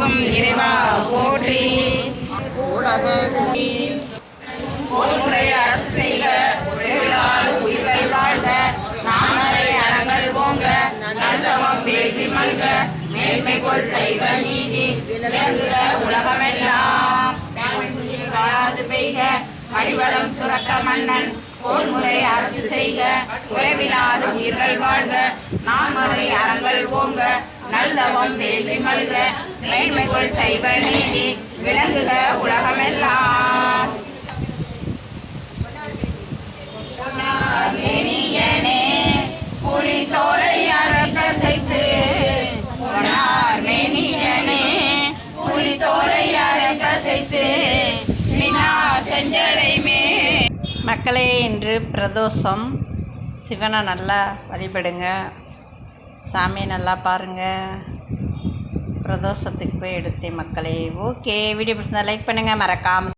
எந்நாட்டவர்க்கும் இறைவா போற்றி. போன்முறை அரசு செய்க, உறவிலாது உயிர்கள் வாழ்க, நாமரை அறங்கள் ஓங்க, நல்லவம் வேள்வி மல்க, மேன்மைகொள் செய்வ நீதி விளங்குக உலகமெல்லாம். வாழாது பெய்க, மடிவளம் சுரக்க மன்னன், போன்முறை அரசு செய்க, உறவிலாது உயிர்கள் வாழ்க, நாமரை அறங்கள் ஓங்க, நல்லவம் வேள்வி மல்க, மேன்மைகொள் செய்வ நீதி விளங்குக உலகமெல்லாம். மேனியனே புலி தோலை அறக்கசைத்து, மேனியனே புலி தோலை அறக்கசைத்து செஞ்சடைமே. மக்களே, இன்று பிரதோஷம். சிவனை நல்லா வழிபடுங்க, சாமியை நல்லா பாருங்கள். பிரதோஷத்துக்கு போய் எடுத்தேன் மக்களே. ஓகே, வீடியோ பிடிச்சிருந்தா லைக் பண்ணுங்கள், மறக்காம